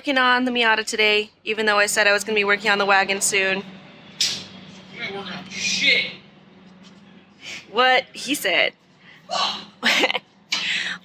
working on the Miata today, even though I said I was going to be working on the wagon soon. You ain't working on shit. What he said.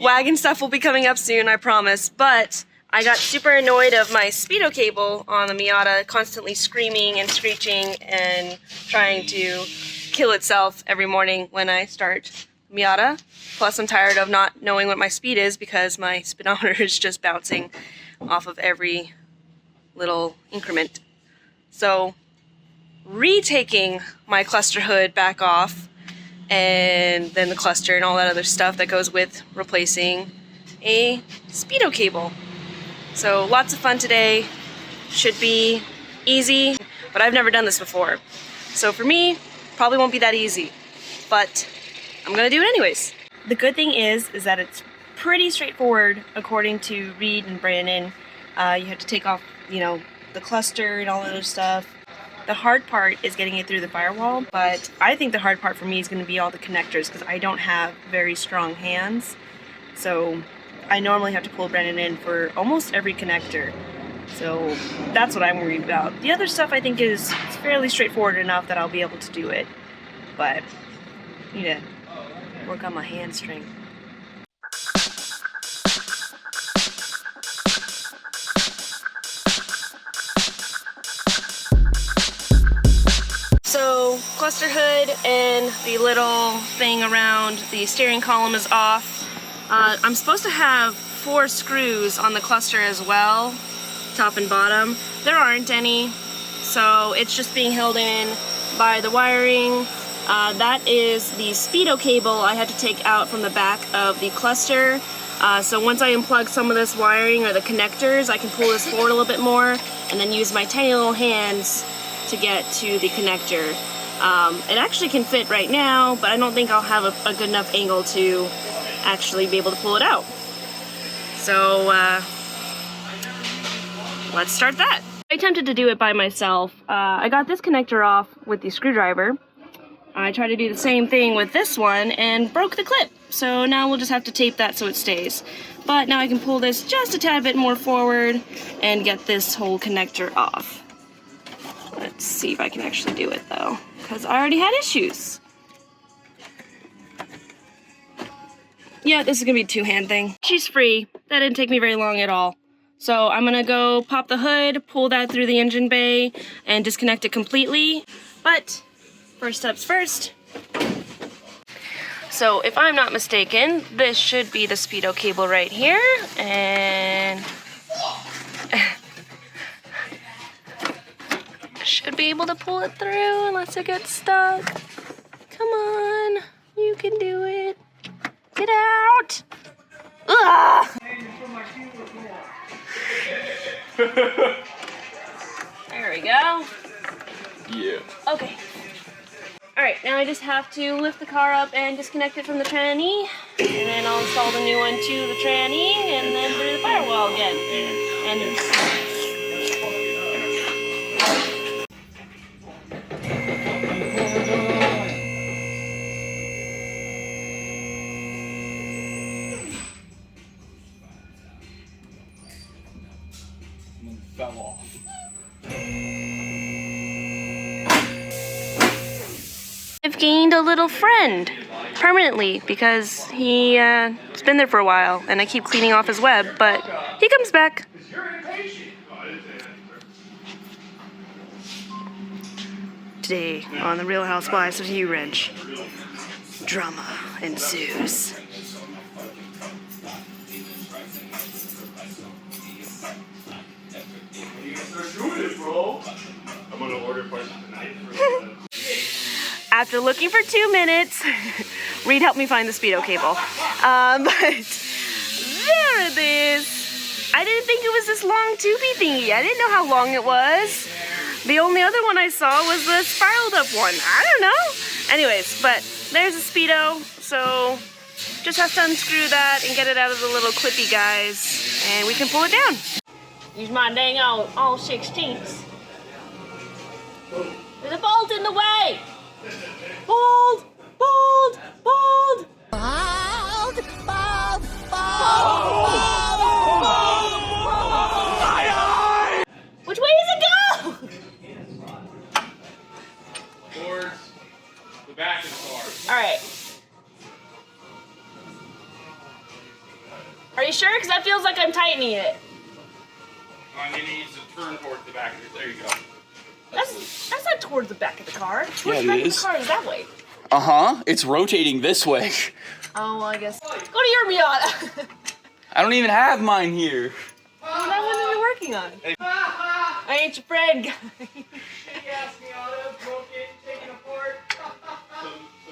Wagon stuff will be coming up soon, I promise, but I got super annoyed of my Speedo cable on the Miata constantly screaming and screeching and trying to kill itself every morning when I start Miata. Plus I'm tired of not knowing what my speed is because my speedometer is just bouncing off of every little increment. So retaking my cluster hood back off and then the cluster and all that other stuff that goes with replacing a Speedo cable. So lots of fun today. Should be easy, but I've never done this before. So for me, probably won't be that easy, but I'm gonna do it anyways. The good thing is that it's pretty straightforward according to Reed and Brandon. You have to take off, the cluster and all that other stuff. The hard part is getting it through the firewall, but I think the hard part for me is going to be all the connectors because I don't have very strong hands. So I normally have to pull Brandon in for almost every connector. So that's what I'm worried about. The other stuff I think is fairly straightforward enough that I'll be able to do it. But I need to work on my hand strength. So cluster hood and the little thing around the steering column is off. I'm supposed to have 4 screws on the cluster as well, top and bottom. There aren't any, so it's just being held in by the wiring. That is the Speedo cable I had to take out from the back of the cluster. So once I unplug some of this wiring or the connectors, I can pull this forward a little bit more and then use my tiny little hands to get to the connector. It actually can fit right now, but I don't think I'll have a good enough angle to actually be able to pull it out. So let's start that. I attempted to do it by myself. I got this connector off with the screwdriver. I tried to do the same thing with this one and broke the clip. So now we'll just have to tape that so it stays. But now I can pull this just a tad bit more forward and get this whole connector off. Let's see if I can actually do it though, because I already had issues. Yeah, this is gonna be a 2-hand thing. She's free. That didn't take me very long at all. So I'm gonna go pop the hood, pull that through the engine bay, and disconnect it completely. But first steps first. So if I'm not mistaken, this should be the Speedo cable right here, and should be able to pull it through unless it gets stuck. Come on, you can do it. Get out! Ugh! There we go. Yeah. Okay. Alright, now I just have to lift the car up and disconnect it from the tranny, and then I'll install the new one to the tranny, and then through the firewall again. And fell off. I've gained a little friend permanently because he's been there for a while and I keep cleaning off his web, but he comes back. Today on the Real Housewives of U Ranch, drama ensues. I'm gonna order parts tonight. After looking for 2 minutes, Reed helped me find the Speedo cable. But there it is. I didn't think it was this long tubey thingy. I didn't know how long it was. The only other one I saw was the spiraled up one. I don't know. Anyways, but there's a Speedo, so just have to unscrew that and get it out of the little clippy guys, and we can pull it down. Use my dang all 16ths. There's a bolt in the way! Bolt! Bolt! Bolt! Bolt! Bolt! Bolt! Bolt! Fire! sure? Because that feels like I'm tightening it. And it needs to turn towards the back of it. There you go. That's not towards the back of the car. Towards Yeah, the back it of is. the car is that way. Uh-huh. It's rotating this way. Oh, well, I guess. Go to your Miata. I don't even have mine here. Well, that one that you're working on. Hey. I ain't your friend, guy.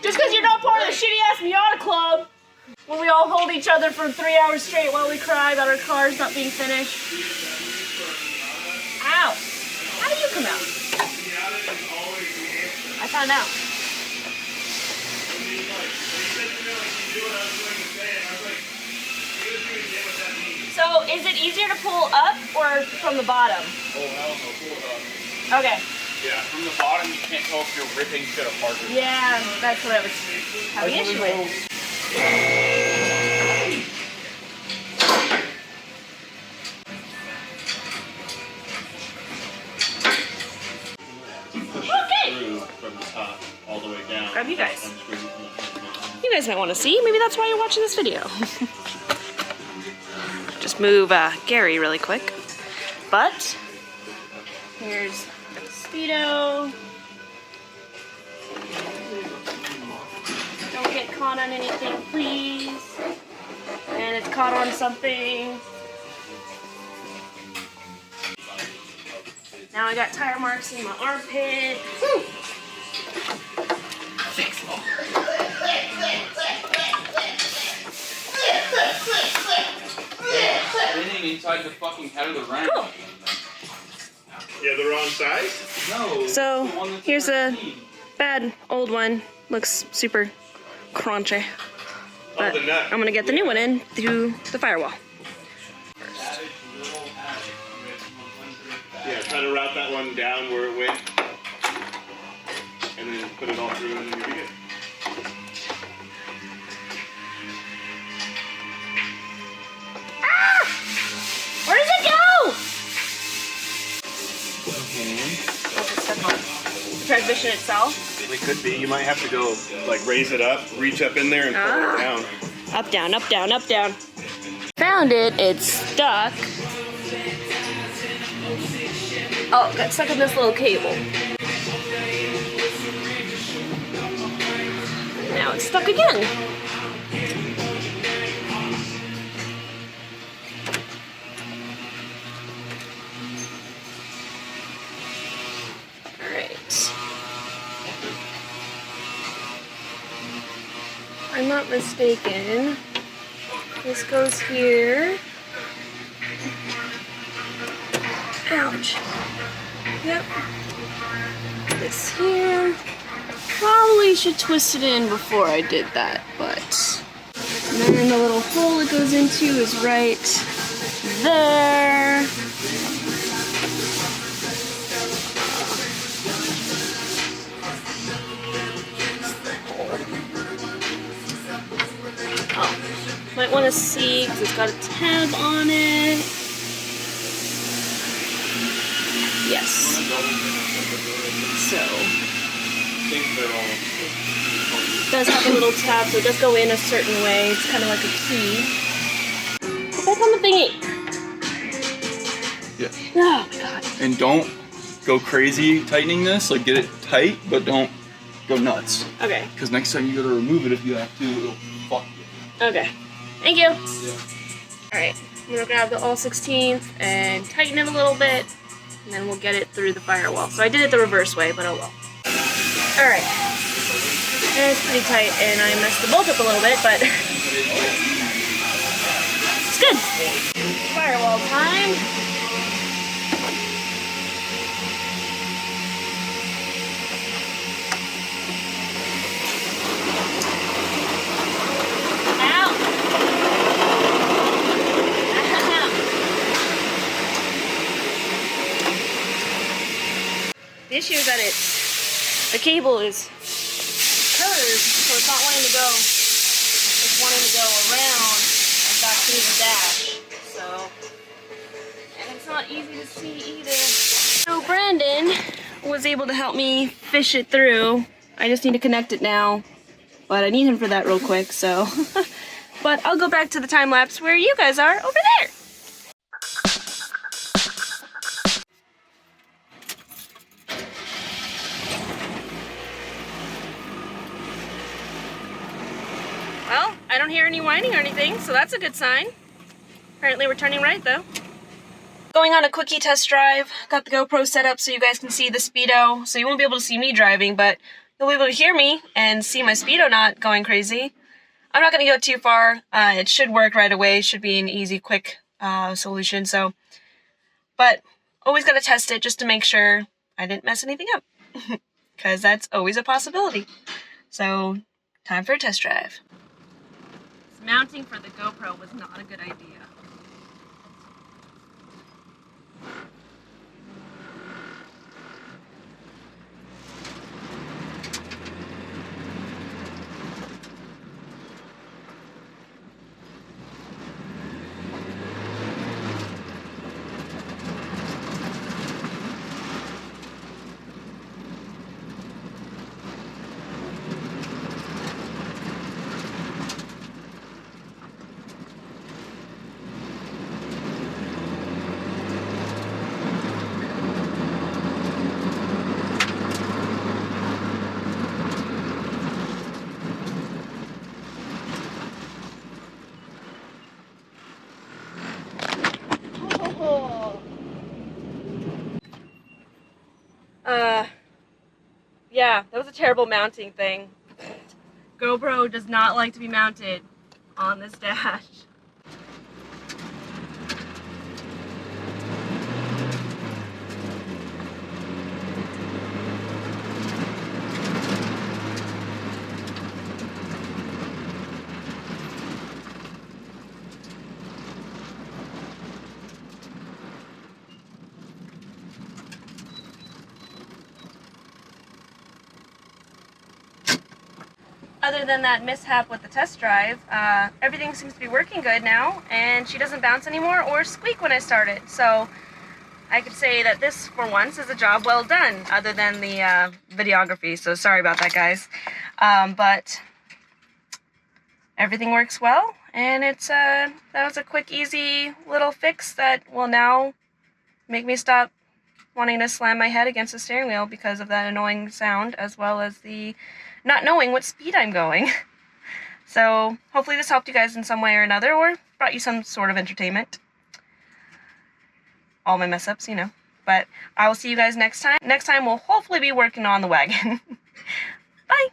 Just because you're not part of the shitty-ass Miata club, where we all hold each other for 3 hours straight while we cry about our cars not being finished. Ow! How did you come out? I found out. So, is it easier to pull up or from the bottom? Oh, hell no. Pull it up. Okay. Yeah, from the bottom you can't tell if you're ripping shit apart. Yeah, that's what I was having issue with. Okay. From the top all the way down. Grab you guys. You guys might want to see. Maybe that's why you're watching this video. Just move Gary really quick. But here's Speedo. Don't get caught on anything, please. And it's caught on something. Now I got tire marks in my armpit. Whew. Spinning inside the fucking head of the ramp. Cool. Yeah, the wrong size? No. So the one that's here's a 13. bad old one. Looks super crunchy. But the nut. I'm gonna get the new one in through the firewall. Yeah, try to route that one down where it went. And then put it all through and then you'll be good. Ah! Where does it go? The transmission itself. It could be. You might have to go, like, raise it up, reach up in there and pull it down. Up, down, up, down, up, down. Found it. It's stuck. Oh, it got stuck in this little cable. Now it's stuck again. Alright. If I'm not mistaken, this goes here. Ouch. Yep. This here. Probably should twist it in before I did that, but. And then the little hole it goes into is right there. Oh, might want to see because it's got a tab on it. Yes. So, it does have a little tab, so it does go in a certain way. It's kind of like a key. Put back on the thingy. Yeah. Oh my god. And don't go crazy tightening this. Like, get it tight, but don't go nuts. Okay. Because next time you go to remove it, if you have to, it'll fuck you. Okay. Thank you. Yeah. Alright. I'm gonna grab the all 16th and tighten it a little bit, and then we'll get it through the firewall. So I did it the reverse way, but oh well. Alright. And it's pretty tight, and I messed the bolt up a little bit, but it's good. Firewall time. Ow! The issue is that the cable is curved, so it's not wanting to go. It's wanting to go around and back through the dash. So, and it's not easy to see either. So Brandon was able to help me fish it through. I just need to connect it now, but I need him for that real quick. So But I'll go back to the time lapse where you guys are over there. Well, I don't hear any whining or anything, so that's a good sign. Apparently we're turning right though. Going on a quickie test drive. Got the GoPro set up so you guys can see the Speedo. So you won't be able to see me driving, but you'll be able to hear me and see my Speedo not going crazy. I'm not going to go too far. It should work right away. Should be an easy, quick solution. So, but always got to test it just to make sure I didn't mess anything up. Because that's always a possibility. So, time for a test drive. Mounting for the GoPro was not a good idea. Yeah, that was a terrible mounting thing. GoPro does not like to be mounted on this dash. Other than that mishap with the test drive, everything seems to be working good now, and she doesn't bounce anymore or squeak when I start it. So I could say that this, for once, is a job well done, other than the videography. So sorry about that, guys. But everything works well, and it's that was a quick, easy little fix that will now make me stop wanting to slam my head against the steering wheel because of that annoying sound, as well as the not knowing what speed I'm going. So hopefully this helped you guys in some way or another, or brought you some sort of entertainment. All my mess ups, you know. But I will see you guys next time. Next time we'll hopefully be working on the wagon. Bye!